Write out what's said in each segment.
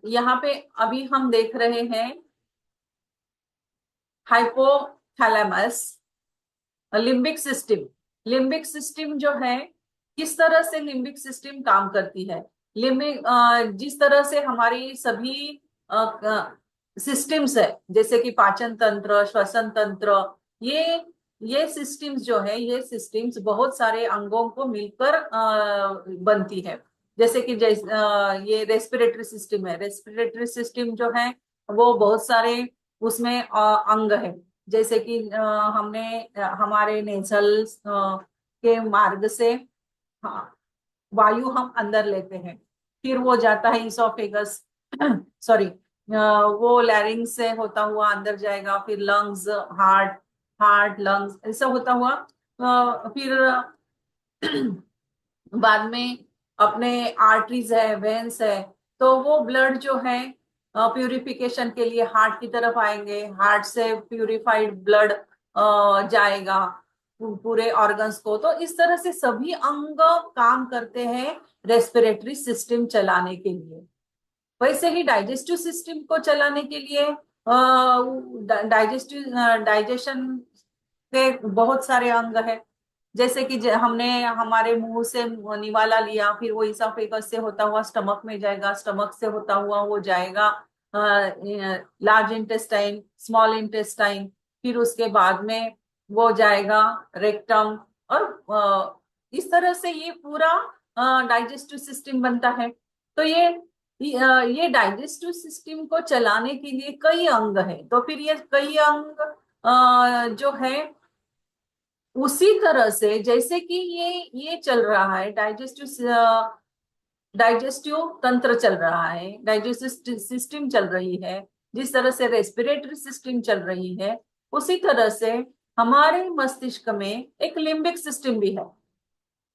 यहाँ पे अभी हम देख रहे हैं hypothalamus, limbic system. Limbic system जो है, किस तरह से लिम्बिक सिस्टम काम करती है। लिम्बिक जिस तरह से हमारी सभी सिस्टम्स है, जैसे कि पाचन तंत्र, श्वसन तंत्र, ये ये सिस्टम्स जो है, ये सिस्टम्स बहुत सारे अंगों को मिलकर बनती है। जैसे कि ये रेस्पिरेटरी सिस्टम है। रेस्पिरेटरी सिस्टम जो है वो बहुत सारे उसमें अंग है। जैसे कि हमने हमारे नेजल के मार्ग से, हाँ, वायु हम अंदर लेते हैं, फिर वो जाता है इसोफेगस, सॉरी, वो लैरिंग्स से होता हुआ अंदर जाएगा, फिर लंग्स, हार्ट, लंग्स, ऐसा होता हुआ फिर बाद में अपने आर्टरीज है, वेन्स है, तो वो ब्लड जो है प्यूरिफिकेशन के लिए हार्ट की तरफ आएंगे, हार्ट से प्यूरिफाइड ब्लड जाएगा पूरे ऑर्गन्स को। तो इस तरह से सभी अंग काम करते हैं रेस्पिरेटरी सिस्टम चलाने के लिए। वैसे ही डाइजेस्टिव सिस्टम को चलाने के लिए डाइजेशन के बहुत सारे अंग है। जैसे कि हमने हमारे मुंह से निवाला लिया, फिर वो इसोफेगस से होता हुआ स्टमक में जाएगा, स्टमक से होता हुआ वो जाएगा लार्ज इंटेस्टाइन, स्मॉल इंटेस्टाइन, फिर उसके बाद में वो जाएगा रेक्टम। और इस तरह से ये पूरा डाइजेस्टिव सिस्टम बनता है। तो ये डाइजेस्टिव सिस्टम को चलाने के लिए कई अंग है। तो फिर ये कई अंग जो है, उसी तरह से जैसे कि ये चल रहा है, डाइजेस्टिव तंत्र चल रहा है, डाइजेस्टिव सिस्टम चल रही है, जिस तरह से रेस्पिरेटरी सिस्टम चल रही है, उसी तरह से हमारे मस्तिष्क में एक लिम्बिक सिस्टम भी है।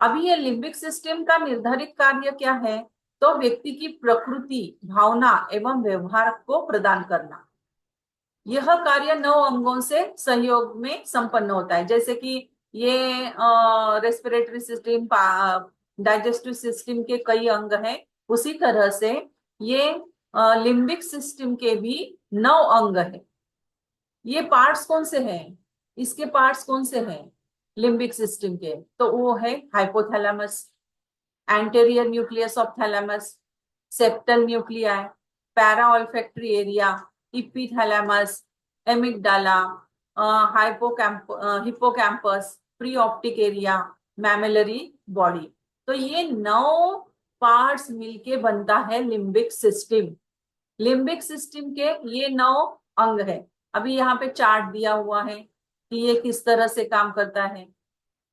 अभी ये लिम्बिक सिस्टम का निर्धारित कार्य क्या है? तो व्यक्ति की प्रकृति, भावना एवं व्यवहार को प्रदान करना। यह कार्य 9 अंगों से सहयोग में संपन्न होता है। जैसे कि ये रेस्पिरेटरी सिस्टम, डाइजेस्टिव सिस्टम के कई अंग हैं, उसी तरह से ये लिम्बिक सिस्टम के भी 9 अंग है। ये पार्ट्स कौन से हैं? इसके पार्ट्स कौन से हैं लिम्बिक सिस्टम के? तो वो है hypothalamus, anterior nucleus of thalamus, septal nuclei, para olfactory area, epithalamus, amygdala, hippocampus, pre optic area, mammillary body. तो ये 9 पार्ट्स मिलके बनता है लिम्बिक सिस्टम। लिम्बिक सिस्टम के ये 9 अंग है। अभी यहाँ पे चार्ट दिया हुआ है कि ये किस तरह से काम करता है।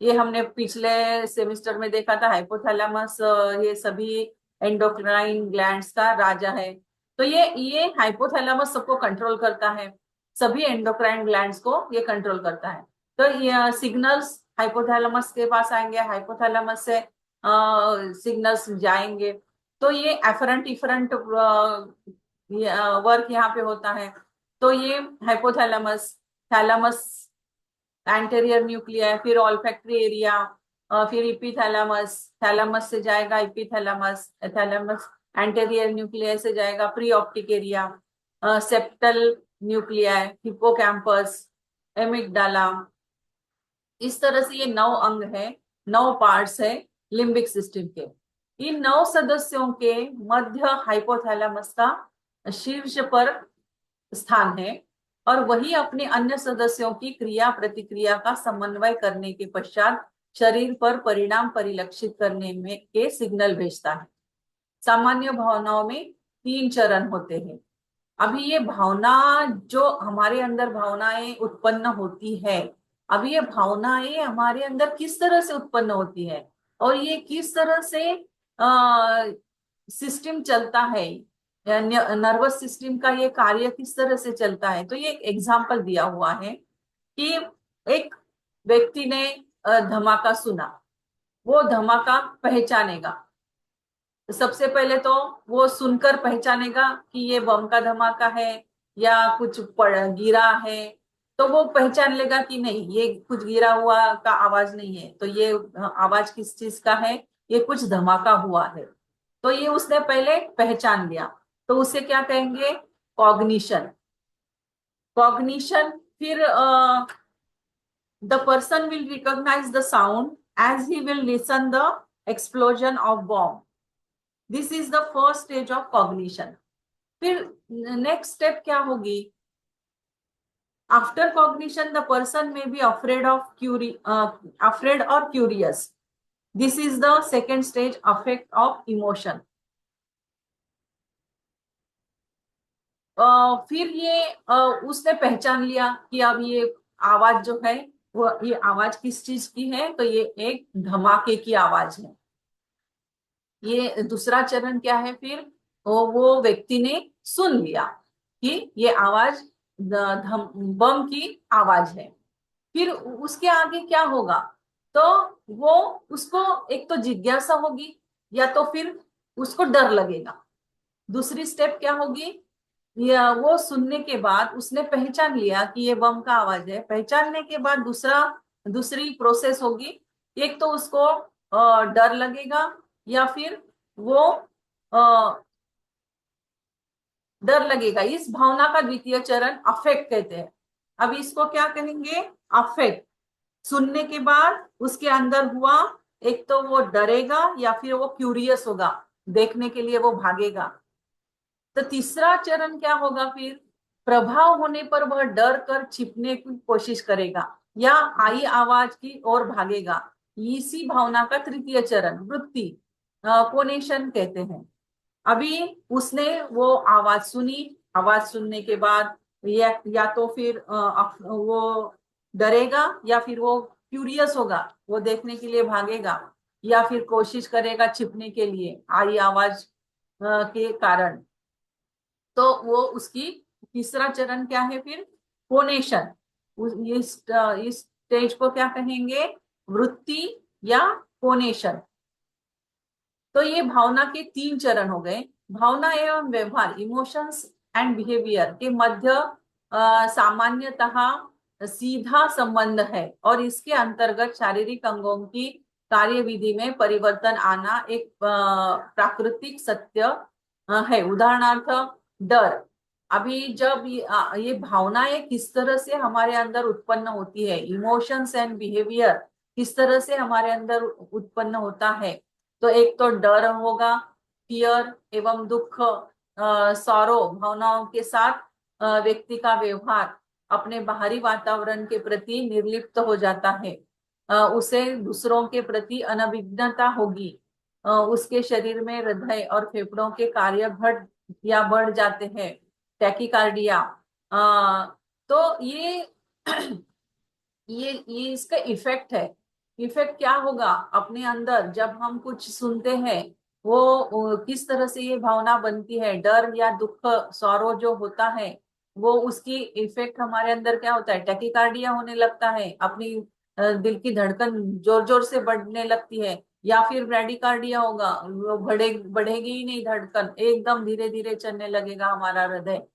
ये हमने पिछले सेमेस्टर में देखा था। हाइपोथैलेमस ये सभी एंडोक्राइन ग्लैंड्स का राजा है। तो ये हाइपोथैलेमस सबको कंट्रोल करता है, सभी एंडोक्राइन ग्लैंड्स को ये कंट्रोल करता है। तो ये सिग्नल्स हाइपोथैलेमस के पास आएंगे, हाइपोथैलेमस से सिग्नल्स जाएंगे। तो ये एफरेंट इफरेंट वर्क यहाँ पे होता है। तो ये हाइपोथैलेमस, थैलेमस, एंटेरियर न्यूक्लिया, फिर ऑल्फैक्टरी एरिया, फिर इपिथैलेमस, थैलेमस से जाएगा इपिथैलेमस, थैलेमस एंटेरियर न्यूक्लिया से जाएगा pre optic area, septal nuclei, hippocampus, amygdala. इस तरह से ये 9 अंग है, 9 पार्ट्स है लिम्बिक सिस्टम के। इन 9 सदस्यों के मध्य हाइपोथैलेमस का शीर्ष पर स्थान है, और वही अपने अन्य सदस्यों की क्रिया प्रतिक्रिया का समन्वय करने के पश्चात शरीर पर परिणाम परिलक्षित करने में के सिग्नल भेजता है। सामान्य भावनाओं में 3 चरण होते हैं। अभी ये भावना, जो हमारे अंदर भावनाएं उत्पन्न होती है, अभी ये भावनाएं हमारे अंदर किस तरह से उत्पन्न होती है और ये किस तरह से सिस्टम चलता है, नर्वस सिस्टम का ये कार्य किस तरह से चलता है। तो ये एक एग्जाम्पल दिया हुआ है कि एक व्यक्ति ने धमाका सुना, वो धमाका पहचानेगा। सबसे पहले तो वो सुनकर पहचानेगा कि ये बम का धमाका है या कुछ गिरा है। तो वो पहचान लेगा कि नहीं, ये कुछ गिरा हुआ का आवाज नहीं है, तो ये आवाज किस चीज का है, ये कुछ धमाका हुआ है। तो ये उसने पहले पहचान लिया, तो उसे क्या कहेंगे? कॉग्निशन। कॉग्निशन। फिर the person will recognise the sound as he will listen the explosion of bomb. This is the first stage of cognition. फिर नेक्स्ट स्टेप क्या होगी? After cognition the person may be afraid or curious. This is the second stage effect of emotion. फिर ये उसने पहचान लिया कि अब ये आवाज जो है वो, ये आवाज किस चीज की है? तो ये एक धमाके की आवाज है। ये दूसरा चरण क्या है फिर? वो व्यक्ति ने सुन लिया कि ये आवाज बम की आवाज है। फिर उसके आगे क्या होगा? तो वो, उसको एक तो जिज्ञासा होगी, या तो फिर उसको डर लगेगा। दूसरी स्टेप क्या होगी? या वो सुनने के बाद उसने पहचान लिया कि ये बम का आवाज है। पहचानने के बाद दूसरी प्रोसेस होगी। एक तो उसको डर लगेगा, या फिर वो डर लगेगा। इस भावना का द्वितीय चरण अफेक्ट कहते हैं। अब इसको क्या कहेंगे? अफेक्ट। सुनने के बाद उसके अंदर हुआ, एक तो वो डरेगा या फिर वो क्यूरियस होगा, देखने के लिए वो भागेगा। तो तीसरा चरण क्या होगा फिर? प्रभाव होने पर वह डर कर छिपने की कोशिश करेगा या आई आवाज की ओर भागेगा। इसी भावना का तृतीय चरण वृत्ति, कोनेशन कहते हैं। अभी उसने वो आवाज सुनी। आवाज सुनने के बाद या तो फिर वो डरेगा, या फिर वो क्यूरियस होगा, वो देखने के लिए भागेगा, या फिर कोशिश करेगा छिपने के लिए आई आवाज के कारण। तो वो उसकी तीसरा चरण क्या है फिर? फोनेशन। इस स्टेज को क्या कहेंगे? वृत्ति या फोनेशन। तो ये भावना के तीन चरण हो गए। भावना एवं व्यवहार, इमोशंस एंड बिहेवियर के मध्य सामान्यतः सीधा संबंध है, और इसके अंतर्गत शारीरिक अंगों की कार्यविधि में परिवर्तन आना एक प्राकृतिक सत्य है। उदाहरणार्थ, डर। अभी जब ये भावनाएं किस तरह से हमारे अंदर उत्पन्न होती है, इमोशंस एंड बिहेवियर किस तरह से हमारे अंदर उत्पन्न होता है, तो एक तो डर होगा, फियर एवं दुख, सौरो भावनाओं के साथ व्यक्ति का व्यवहार अपने बाहरी वातावरण के प्रति निर्लिप्त हो जाता है। उसे दूसरों के प्रति अनभिज्ञता होगी। उसके शरीर में हृदय और फेफड़ों के कार्य घट या बढ़ जाते हैं, टैकीकार्डिया। तो ये इसका इफेक्ट है। इफेक्ट क्या होगा अपने अंदर जब हम कुछ सुनते हैं? वो किस तरह से ये भावना बनती है, डर या दुख, सौरो जो होता है, वो उसकी इफेक्ट हमारे अंदर क्या होता है? टैकीकार्डिया होने लगता है, अपनी दिल की धड़कन जोर जोर से बढ़ने लगती है, या फिर ब्रैडिकार्डिया होगा, वो बढ़ेगी ही नहीं धड़कन, एकदम धीरे धीरे चलने लगेगा हमारा हृदय।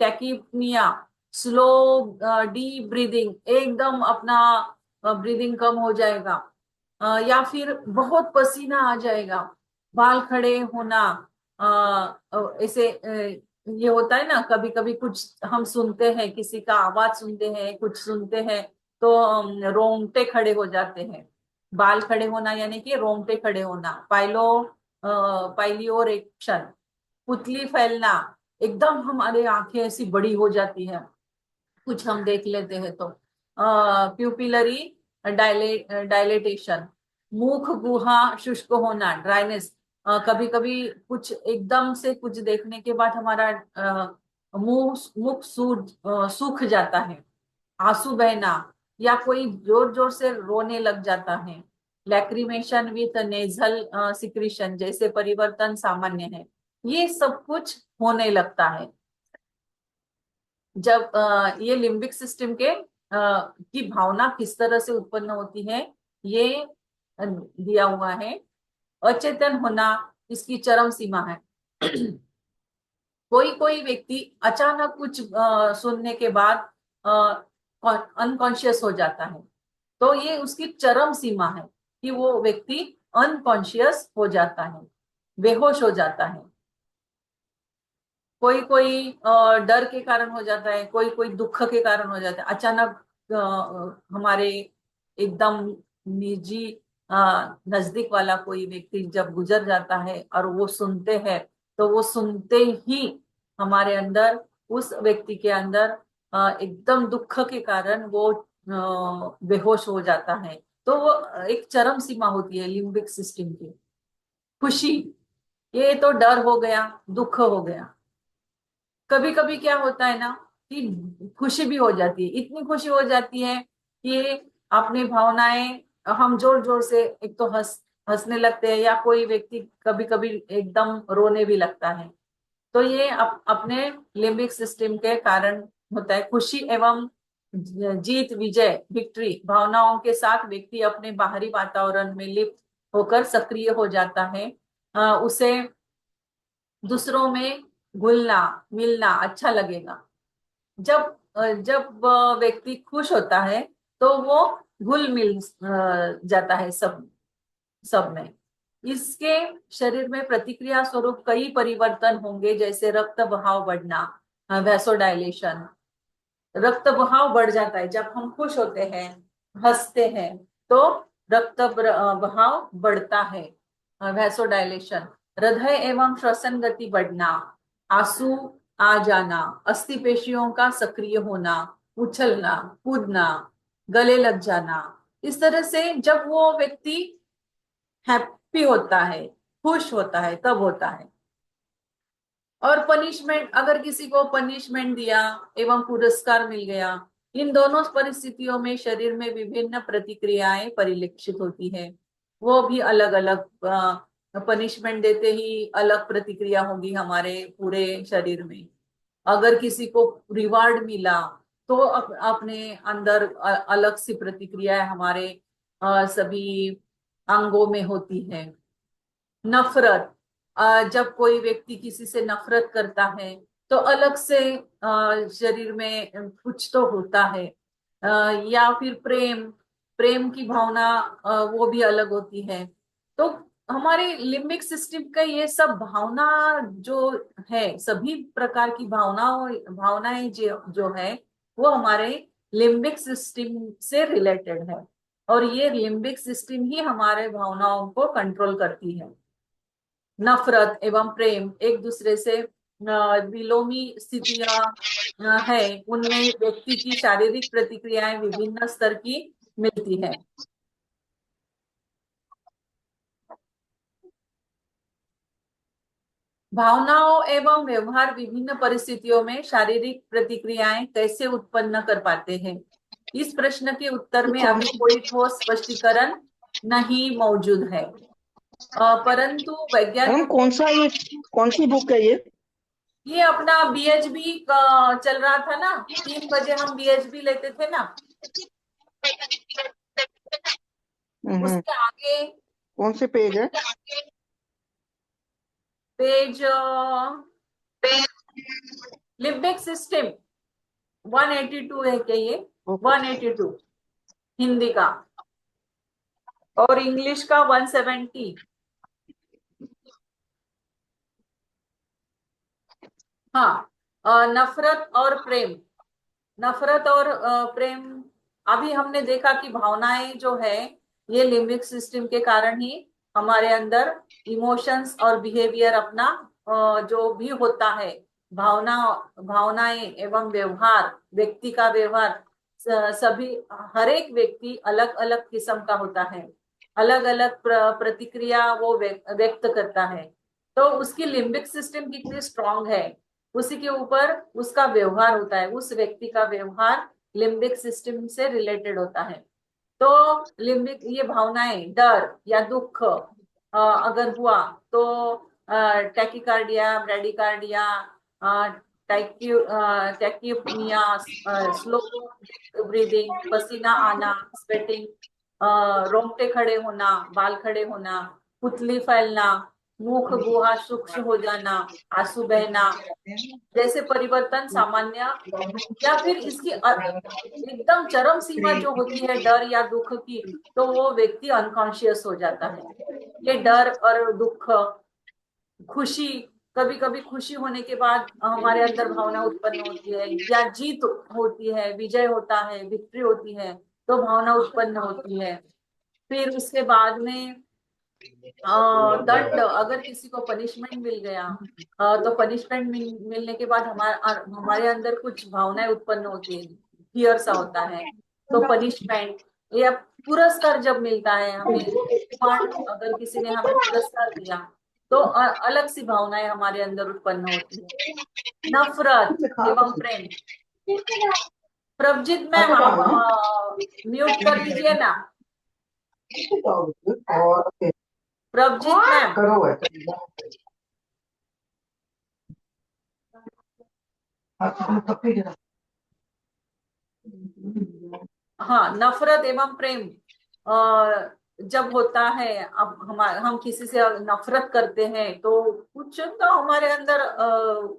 टैकीपनिया, स्लो डीप ब्रीदिंग, एकदम अपना ब्रीदिंग कम हो जाएगा। या फिर बहुत पसीना आ जाएगा, बाल खड़े होना। ऐसे ये होता है ना, कभी कभी कुछ हम सुनते हैं, किसी का आवाज सुनते हैं, कुछ सुनते हैं, तो रोंगटे खड़े हो जाते हैं। बाल खड़े होना यानी कि रोंगटे खड़े होना। पाइलियोरेक्शन, पुतली फैलना, एकदम हमारे आंखें ऐसी बड़ी हो जाती है कुछ हम देख लेते हैं तो। प्यूपिलरी डायलेटेशन, मुख गुहा शुष्क होना, ड्राइनेस। कभी कभी कुछ एकदम से कुछ देखने के बाद हमारा मुख सूख जाता है, आंसू बहना, या कोई जोर जोर से रोने लग जाता है। लैक्रिमेशन विथ नेजल सिक्रीशन जैसे परिवर्तन सामान्य है। ये सब कुछ होने लगता है जब ये लिम्बिक सिस्टम के की भावना किस तरह से उत्पन्न होती है, ये दिया हुआ है। अचेतन होना इसकी चरम सीमा है। कोई कोई व्यक्ति अचानक कुछ सुनने के बाद अनकॉन्शियस हो जाता है, तो ये उसकी चरम सीमा है कि वो व्यक्ति अनकॉन्शियस हो जाता है। बेहोश हो जाता है। कोई कोई डर के कारण हो जाता है, कोई कोई दुख के कारण हो जाता है। अचानक हमारे एकदम निजी अ, नजदीक वाला कोई व्यक्ति जब गुजर जाता है और वो सुनते हैं, तो वो सुनते ही हमारे अंदर, उस व्यक्ति के अंदर एकदम दुख के कारण वो बेहोश हो जाता है। तो वो एक चरम सीमा होती है लिम्बिक सिस्टम की। खुशी, ये तो डर हो गया, दुख हो गया। कभी कभी क्या होता है ना कि खुशी भी हो जाती है, इतनी खुशी हो जाती है कि अपनी भावनाएं, हम जोर जोर से एक तो हंसने लगते हैं, या कोई व्यक्ति कभी कभी एकदम रोने भी लगता है। तो ये अपने लिम्बिक सिस्टम के कारण होता है। खुशी एवं जीत, विजय, विक्ट्री भावनाओं के साथ व्यक्ति अपने बाहरी वातावरण में लिप्त होकर सक्रिय हो जाता है। उसे दूसरों में घुलना मिलना अच्छा लगेगा। जब व्यक्ति खुश होता है तो वो घुल मिल जाता है सब सब में। इसके शरीर में प्रतिक्रिया स्वरूप कई परिवर्तन होंगे, जैसे रक्त बहाव बढ़ना, वैसोडाइलेशन। रक्त बहाव बढ़ जाता है जब हम खुश होते हैं, हंसते हैं, तो रक्त बहाव बढ़ता है, वैसोडाइलेशन। हृदय एवं श्वसन गति बढ़ना, आंसू आ जाना, अस्थि पेशियों का सक्रिय होना, उछलना, कूदना, गले लग जाना। इस तरह से जब वो व्यक्ति हैप्पी होता है, खुश होता है, तब होता है। और पनिशमेंट, अगर किसी को पनिशमेंट दिया एवं पुरस्कार मिल गया, इन दोनों परिस्थितियों में शरीर में विभिन्न प्रतिक्रियाएं परिलक्षित होती है। वो भी अलग अलग, पनिशमेंट देते ही अलग प्रतिक्रिया होगी हमारे पूरे शरीर में। अगर किसी को रिवार्ड मिला तो अपने अंदर अलग सी प्रतिक्रिया हमारे सभी अंगों में होती है। नफरत, जब कोई व्यक्ति किसी से नफरत करता है तो अलग से शरीर में कुछ तो होता है। या फिर प्रेम, प्रेम की भावना, वो भी अलग होती है। तो हमारे लिम्बिक सिस्टम का ये सब भावना जो है, सभी प्रकार की भावनाएं जो है, वो हमारे लिम्बिक सिस्टम से रिलेटेड है। और ये लिम्बिक सिस्टम ही हमारे भावनाओं को कंट्रोल करती है। नफरत एवं प्रेम एक दूसरे से विलोमी स्थितियां है, उनमें व्यक्ति की शारीरिक प्रतिक्रियाएं विभिन्न स्तर की मिलती है। भावनाओं एवं व्यवहार विभिन्न परिस्थितियों में शारीरिक प्रतिक्रियाएं कैसे उत्पन्न कर पाते हैं, इस प्रश्न के उत्तर ये में कौन अभी कोई ठोस स्पष्टीकरण नहीं मौजूद है। परंतु मैडम वैज्ञानिकों, कौन सा ये कौन सी बुक है ये? ये अपना बीएचबी का चल रहा था ना, 3 बजे हम बीएचबी लेते थे ना, हम्म। उसके आगे कौन से पेज है? पेज, लिम्बिक सिस्टम 182 है क्या ये? ओके। 182 हिंदी का, और इंग्लिश का 170। हाँ, नफरत और प्रेम, नफरत और प्रेम। अभी हमने देखा कि भावनाएं जो है, ये लिम्बिक सिस्टम के कारण ही हमारे अंदर इमोशंस और बिहेवियर अपना जो भी होता है, भावना भावनाएं एवं व्यवहार, व्यक्ति का व्यवहार, सभी, हर एक व्यक्ति अलग अलग किस्म का होता है, अलग अलग प्रतिक्रिया वो व्यक्त करता है। तो उसकी लिम्बिक सिस्टम कितनी स्ट्रांग है, उसी के ऊपर उसका व्यवहार होता है, उस व्यक्ति का व्यवहार लिम्बिक सिस्टम से रिलेटेड होता है। तो लिम्बिक, ये भावनाएं, डर या दुख अगर हुआ तो टैकिकार्डिया, ब्रैडिकार्डिया, टैक्यूमिया, स्लो ब्रीदिंग, पसीना आना, स्वेटिंग, रोंगटे खड़े होना, बाल खड़े होना, पुतली फैलना, मुख गुहा सूक्ष्म हो जाना, आंसू बहना, जैसे परिवर्तन सामान्य, या फिर इसकी एकदम चरम सीमा जो होती है डर या दुख की, तो वो व्यक्ति अनकॉन्शियस हो जाता है। ये डर और दुख खुशी, कभी कभी खुशी होने के बाद हमारे अंदर भावना उत्पन्न होती है, या जीत होती है, विजय होता है, विक्ट्री होती है, तो भावना उत्पन्न होती है। फिर उसके बाद में दंड, अगर किसी को पनिशमेंट मिल गया, तो पनिशमेंट मिलने के बाद हमारे अंदर कुछ भावनाएं उत्पन्न होती है, फियर सा होता है। तो पनिशमेंट या पुरस्कार जब मिलता है हमें, अगर किसी ने हमें पुरस्कार दिया, तो अलग सी भावनाएं हमारे अंदर उत्पन्न होती है। नफरत एवं प्रेम। प्रभजीत मैम, आप म्यूट कर लीजिए ना। प्रभजीत मैम। हाँ, नफरत एवं प्रेम जब होता है, अब हम किसी से नफरत करते हैं तो कुछ तो हमारे अंदर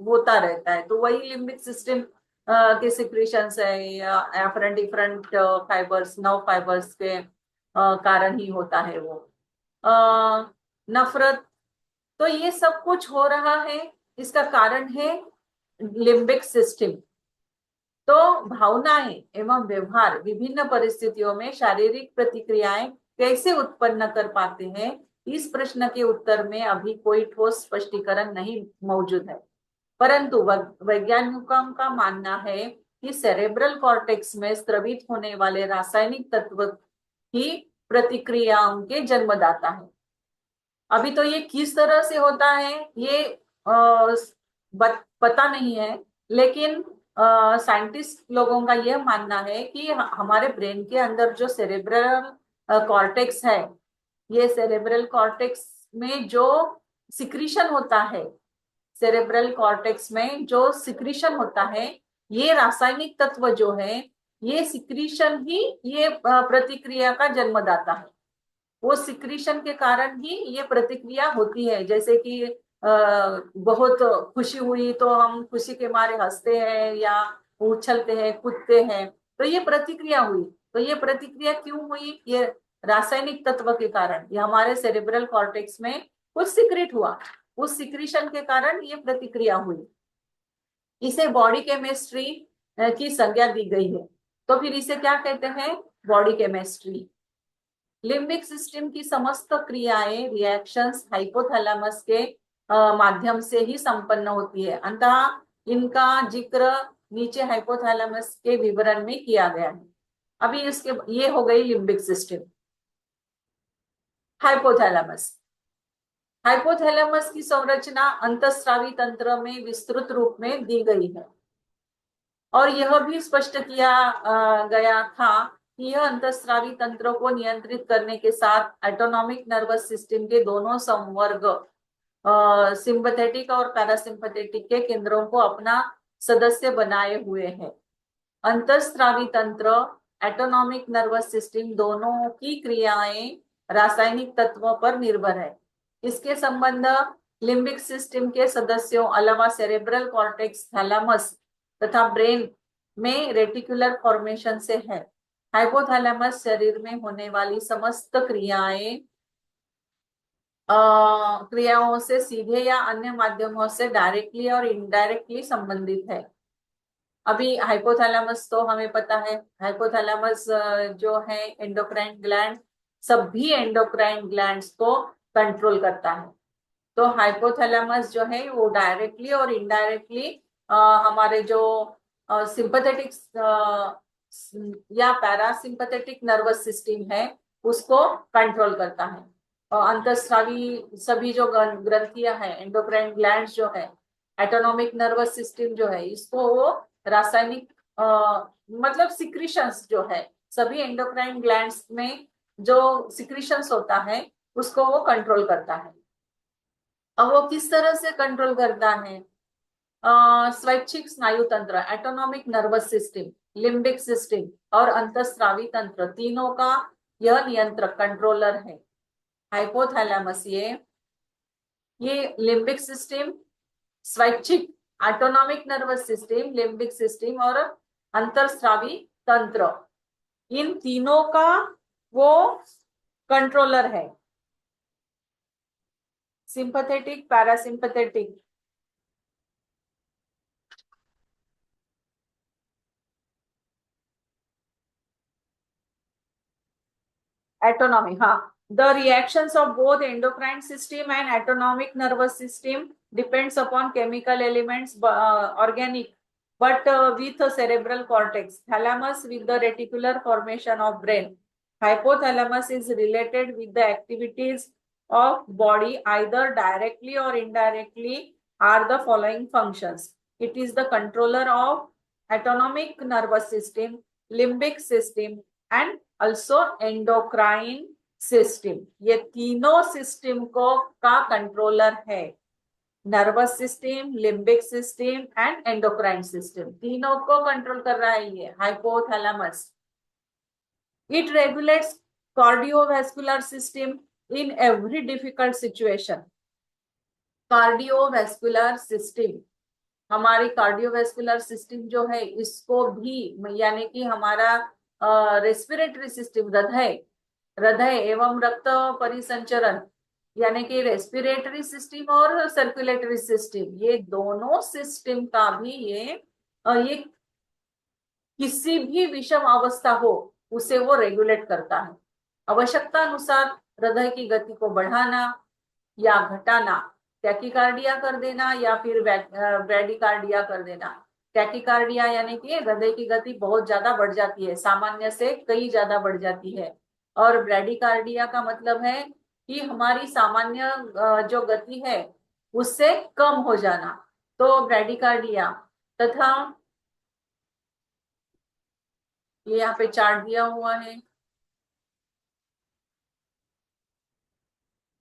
होता रहता है, तो वही लिम्बिक सिस्टम के सिक्रीशंस है, या different different fibres, nerve fibres के कारण ही होता है वो नफरत। तो ये सब कुछ हो रहा है, इसका कारण है लिम्बिक सिस्टम। तो भावनाएं एवं व्यवहार विभिन्न परिस्थितियों में शारीरिक प्रतिक्रियाएं कैसे उत्पन्न कर पाते हैं, इस प्रश्न के उत्तर में अभी कोई ठोस स्पष्टीकरण नहीं मौजूद है। परंतु वैज्ञानिकों का मानना है कि सेरेब्रल कॉर्टेक्स में स्रावित होने वाले रासायनिक तत्व ही प्रतिक्रियाओं के जन्मदाता है। अभी तो ये किस तरह से होता है ये पता नहीं है, लेकिन साइंटिस्ट लोगों का यह मानना है कि हमारे ब्रेन के अंदर जो सेरेब्रल कॉर्टेक्स है, ये सेरेब्रल कॉर्टेक्स में जो सिक्रीशन होता है, सेरेब्रल कॉर्टेक्स में जो सिक्रीशन होता है, ये रासायनिक तत्व जो है, ये सिक्रीशन ही ये प्रतिक्रिया का जन्मदाता है। वो सिक्रीशन के कारण ही ये प्रतिक्रिया होती है। जैसे कि बहुत खुशी हुई तो हम खुशी के मारे हंसते हैं या उछलते हैं, कूदते हैं, तो ये प्रतिक्रिया हुई। तो ये प्रतिक्रिया क्यों हुई? ये रासायनिक तत्व के कारण, ये हमारे सेरेब्रल कॉर्टेक्स में कुछ सिक्रेट हुआ, उस सिक्रीशन के कारण ये प्रतिक्रिया हुई। इसे बॉडी केमिस्ट्री की संज्ञा दी गई है। तो फिर इसे क्या कहते हैं? Body chemistry. लिम्बिक सिस्टम की समस्त क्रियाएं, रिएक्शंस हाइपोथैलेमस के माध्यम से ही संपन्न होती है। अतः इनका जिक्र नीचे हाइपोथैलेमस के विवरण में किया गया है। अभी इसके ये हो गई लिम्बिक सिस्टम। हाइपोथैलेमस। हाइपोथैलेमस की संरचना अंतःस्रावी तंत्र में विस्तृत रूप में दी गई है, और यह भी स्पष्ट किया गया था कि यह अंतःस्रावी तंत्र को नियंत्रित करने के साथ ऑटोनॉमिक नर्वस सिस्टम के दोनों संवर्ग, सिंपैथेटिक और पैरासिम्पैथेटिक के केंद्रों को अपना सदस्य बनाए हुए है। अंतःस्रावी तंत्र, ऑटोनॉमिक नर्वस सिस्टम दोनों की क्रियाएं रासायनिक तत्वों पर निर्भर है। इसके संबंध लिम्बिक सिस्टम के सदस्यों अलावा सेरेब्रल कॉर्टेक्स, थैलेमस तथा ब्रेन में रेटिकुलर फॉर्मेशन से है। हाइपोथैलेमस शरीर में होने वाली समस्त क्रियाओं से सीधे या अन्य माध्यमों से डायरेक्टली और इनडायरेक्टली संबंधित है। अभी हाइपोथैलेमस तो हमें पता है, हाइपोथैलेमस जो है एंडोक्राइन ग्लैंड, सभी एंडोक्राइन ग्लैंड्स को कंट्रोल करता है। तो हाइपोथैलेमस जो है वो डायरेक्टली और इनडायरेक्टली हमारे जो सिंपैथेटिक या पैरासिम्पैथेटिक नर्वस सिस्टम है उसको कंट्रोल करता है। और अंतःस्रावी सभी जो ग्रंथियां हैं, एंडोक्राइन ग्लैंड्स जो है, एटोनॉमिक नर्वस सिस्टम जो है, इसको वो रासायनिक मतलब सिक्रीशंस जो है, सभी एंडोक्राइन ग्लैंड्स में जो सिक्रीशंस होता है उसको वो कंट्रोल करता है। अब वो किस तरह से कंट्रोल करता है? स्वैच्छिक स्नायु तंत्र, autonomic nervous system, limbic system और अंतःस्रावी तंत्र, तीनों का यह नियंत्रक, कंट्रोलर है हाइपोथैलेमस। ये लिम्बिक सिस्टम, स्वैच्छिक autonomic nervous system, limbic system और अंतःस्रावी तंत्र, इन तीनों का वो कंट्रोलर है। सिंपैथेटिक, पैरासिम्पैथेटिक, autonomy, हाँ. The reactions of both endocrine system and autonomic nervous system depends upon chemical elements, organic, but with a cerebral cortex. Thalamus with the reticular formation of brain. Hypothalamus is related with the activities of body either directly or indirectly are the following functions. It is the controller of autonomic nervous system, limbic system, and also endocrine system. ये तीनों system को का controller है. Nervous system, limbic system and endocrine system, तीनों को control कर रहा है ये hypothalamus. It regulates cardiovascular system in every difficult situation. Cardiovascular system, हमारी कार्डियोवैस्कुलर सिस्टम जो है इसको भी, यानी कि हमारा रेस्पिरेटरी सिस्टम, हृदय एवं रक्त परिसंचरण, यानी कि रेस्पिरेटरी सिस्टम और सर्कुलेटरी सिस्टम, ये दोनों सिस्टम का भी ये किसी भी विषम अवस्था हो उसे वो रेगुलेट करता है. आवश्यकता अनुसार हृदय की गति को बढ़ाना या घटाना, टैकीकार्डिया कर देना या फिर ब्रैडीकार्डिया कर देना. टैकीकार्डिया यानी कि हृदय की गति बहुत ज्यादा बढ़ जाती है, सामान्य से कई ज्यादा बढ़ जाती है. और ब्रैडीकार्डिया का मतलब है कि हमारी सामान्य जो गति है उससे कम हो जाना, तो ब्रैडीकार्डिया. तथा ये यहाँ पे चार्ट दिया हुआ है.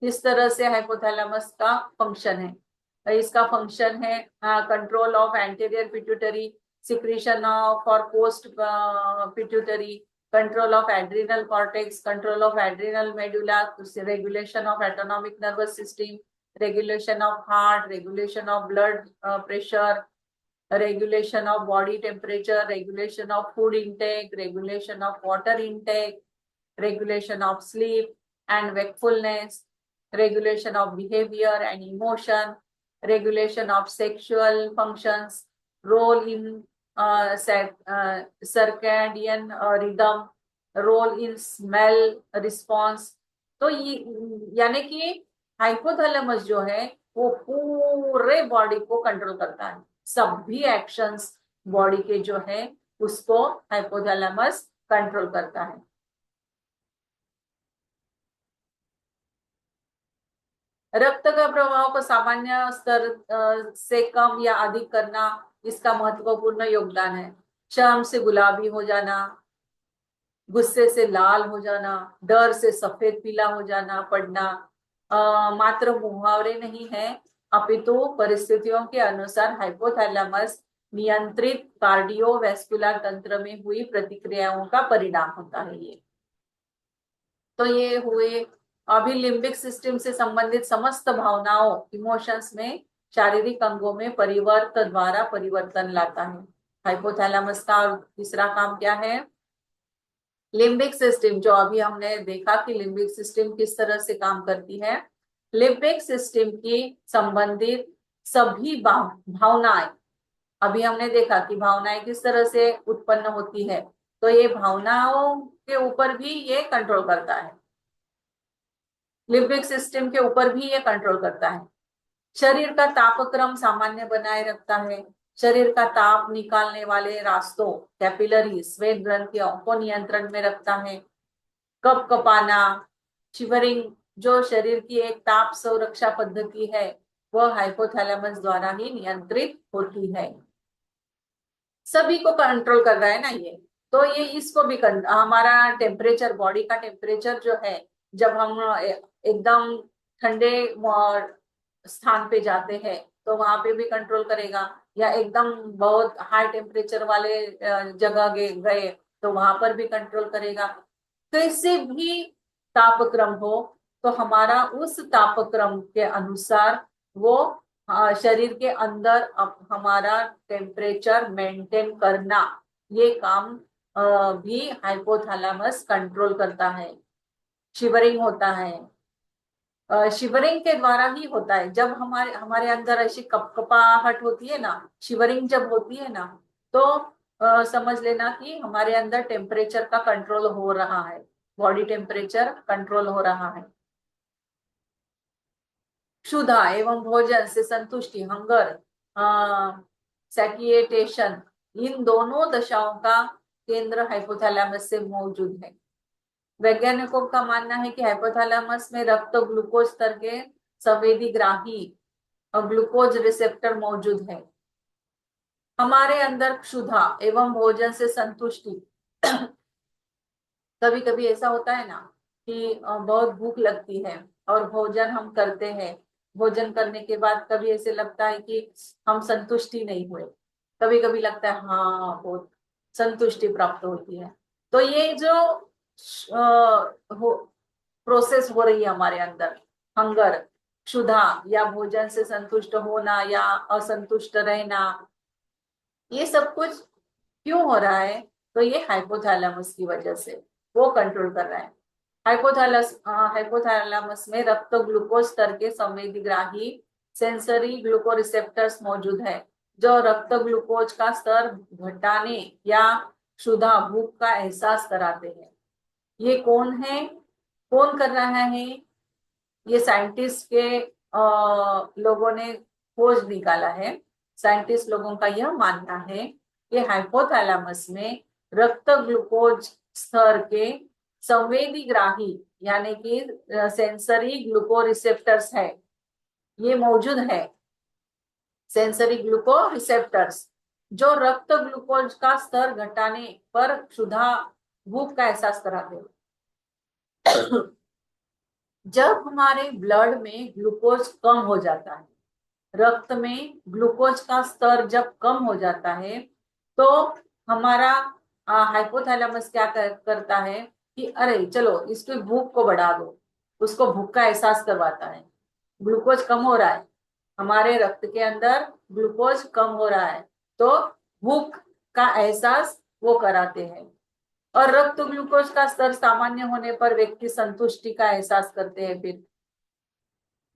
इस तरह से हाइपोथैलेमस का फंक्शन है. इसका फंक्शन है control of anterior pituitary, secretion of और post pituitary, control of adrenal cortex, control of adrenal medulla, regulation of autonomic nervous system, regulation of heart, regulation of blood pressure, regulation of body temperature, regulation of food intake, regulation of water intake, regulation of sleep and wakefulness, regulation of behavior and emotion, regulation of sexual functions, role in circadian rhythm, role in smell response. तो यानी कि hypothalamus जो है वो पूरे body को control करता है. सभी एक्शंस बॉडी के जो है उसको हाइपोथैलेमस कंट्रोल करता है. रक्त का प्रवाह को सामान्य स्तर से कम या अधिक करना इसका महत्वपूर्ण योगदान है. शर्म से गुलाबी हो जाना, गुस्से से लाल हो जाना, डर से सफेद पीला हो जाना पड़ना मात्र मुहावरे नहीं है, अपितु परिस्थितियों के अनुसार हाइपोथैलेमस नियंत्रित कार्डियोवैस्कुलर तंत्र में हुई प्रतिक्रियाओं का परिणाम होता है. ये तो ये हुए अभी लिम्बिक सिस्टम से संबंधित समस्त भावनाओं, इमोशंस में शारीरिक अंगों में परिवर्तन द्वारा परिवर्तन लाता है. हाइपोथैलेमस का तीसरा काम क्या है? लिम्बिक सिस्टम, जो अभी हमने देखा कि लिम्बिक सिस्टम किस तरह से काम करती है. लिम्बिक सिस्टम की संबंधित सभी भावनाएं, अभी हमने देखा कि भावनाएं किस तरह से उत्पन्न होती है, तो ये भावनाओं के ऊपर भी ये कंट्रोल करता है. लिम्बिक सिस्टम के ऊपर भी ये कंट्रोल करता है. शरीर का तापक्रम सामान्य बनाए रखता है. शरीर का ताप निकालने वाले रास्तों, कैपिलरी, श्वेत ग्रंथियों को नियंत्रण में रखता है. कप कपाना, शिवरिंग, जो शरीर की एक ताप संरक्षा पद्धति है, वह हाइपोथैलेमस द्वारा ही नियंत्रित होती है. सभी को कंट्रोल कर रहा है ना ये, तो ये इसको भी हमारा टेम्परेचर, बॉडी का टेम्परेचर जो है, जब हम एकदम ठंडे स्थान पे जाते हैं तो वहां पे भी कंट्रोल करेगा, या एकदम बहुत हाई टेम्परेचर वाले जगह गए तो वहां पर भी कंट्रोल करेगा. कैसे भी तापक्रम हो तो हमारा उस तापक्रम के अनुसार वो शरीर के अंदर हमारा टेम्परेचर मेंटेन करना, ये काम भी हाइपोथैलेमस कंट्रोल करता है. शिवरिंग होता है, शिवरिंग के द्वारा ही होता है। जब हमारे हमारे अंदर ऐसी कपकपाहट होती है ना, शिवरिंग जब होती है ना, तो समझ लेना कि हमारे अंदर टेम्परेचर का कंट्रोल हो रहा है, बॉडी टेम्परेचर कंट्रोल हो रहा है। क्षुधा एवं भोजन से संतुष्टि, हंगर, सैटिएटेशन, इन दोनों दशाओं का केंद्र हाइपोथैलेमस से मौजूद है। वैज्ञानिकों का मानना है कि हाइपोथैलेमस में रक्त ग्लूकोज स्तर के संवेदी ग्राही और ग्लूकोज रिसेप्टर मौजूद है। हमारे अंदर क्षुधा एवं भोजन से संतुष्टि कभी कभी ऐसा होता है ना कि बहुत भूख लगती है और भोजन हम करते हैं, भोजन करने के बाद कभी ऐसे लगता है कि हम संतुष्टि नहीं हुए, कभी कभी लगता है हाँ बहुत संतुष्टि प्राप्त होती है। तो ये जो प्रोसेस हो रही है हमारे अंदर, हंगर, क्षुधा या भोजन से संतुष्ट होना या असंतुष्ट रहना, ये सब कुछ क्यों हो रहा है? तो ये हाइपोथैलेमस की वजह से वो कंट्रोल कर रहा है। हाइपोथैलेमस में रक्त ग्लूकोज स्तर के संवेदीग्राही सेंसरी ग्लूको रिसेप्टर्स मौजूद है, जो रक्त ग्लूकोज का स्तर घटाने या क्षुधा भूख का एहसास कराते हैं। ये कौन है, कौन कर रहा है? ये साइंटिस्ट के लोगों ने खोज निकाला है। साइंटिस्ट लोगों का यह मानना है कि हाइपोथैलेमस में रक्त ग्लूकोज स्तर के संवेदी ग्राही यानी कि सेंसरी ग्लूको रिसेप्टर्स है, ये मौजूद है। सेंसरी ग्लूको रिसेप्टर्स जो रक्त ग्लूकोज का स्तर घटाने पर क्षुधा भूख का एहसास कराते हैं। जब हमारे ब्लड में ग्लूकोज कम हो जाता है, रक्त में ग्लूकोज का स्तर जब कम हो जाता है, तो हमारा हाइपोथैलेमस क्या करता है कि अरे चलो इसकी भूख को बढ़ा दो, उसको भूख का एहसास करवाता है। ग्लूकोज कम हो रहा है, हमारे रक्त के अंदर ग्लूकोज कम हो रहा है, तो भूख का एहसास वो कराते हैं। और रक्त ग्लूकोज का स्तर सामान्य होने पर व्यक्ति संतुष्टि का एहसास करते हैं। फिर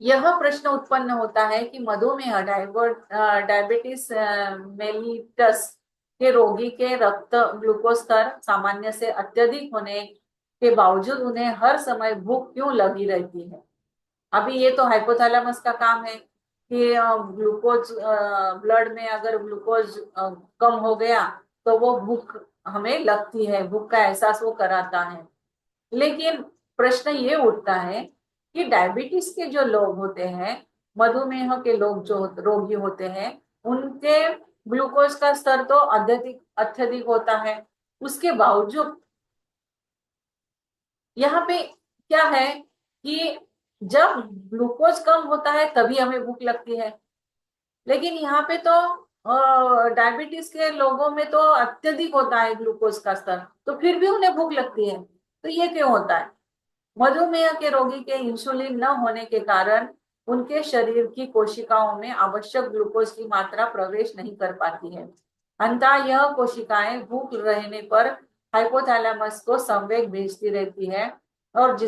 यह प्रश्न उत्पन्न होता है कि मधुमेह डायबिटीज मेलिटस के रोगी के रक्त ग्लूकोज स्तर सामान्य से अत्यधिक होने के बावजूद उन्हें हर समय भूख क्यों लगी रहती है? अभी ये तो हाइपोथैलेमस का काम है कि ग्लूकोज ब्लड में अगर ग्लूकोज कम हो गया तो वो भूख हमें लगती है, भूख का एहसास वो कराता है। लेकिन प्रश्न ये उठता है कि डायबिटीज के जो लोग होते हैं, मधुमेह के लोग जो रोगी होते हैं, उनके ग्लूकोज का स्तर तो अत्यधिक अत्यधिक होता है, उसके बावजूद यहाँ पे क्या है कि जब ग्लूकोज कम होता है तभी हमें भूख लगती है, लेकिन यहाँ पे तो डायबिटीज के लोगों में तो अत्यधिक होता है ग्लूकोज का स्तर, तो फिर भी उन्हें भूख लगती है। तो ये क्यों होता है? मधुमेह के रोगी के इंसुलिन न होने के कारण उनके शरीर की कोशिकाओं में आवश्यक ग्लूकोज की मात्रा प्रवेश नहीं कर पाती है। अंततः यह कोशिकाएं भूख रहने पर हाइपोथैलेमस को संवेग भेजती रहती है और जिस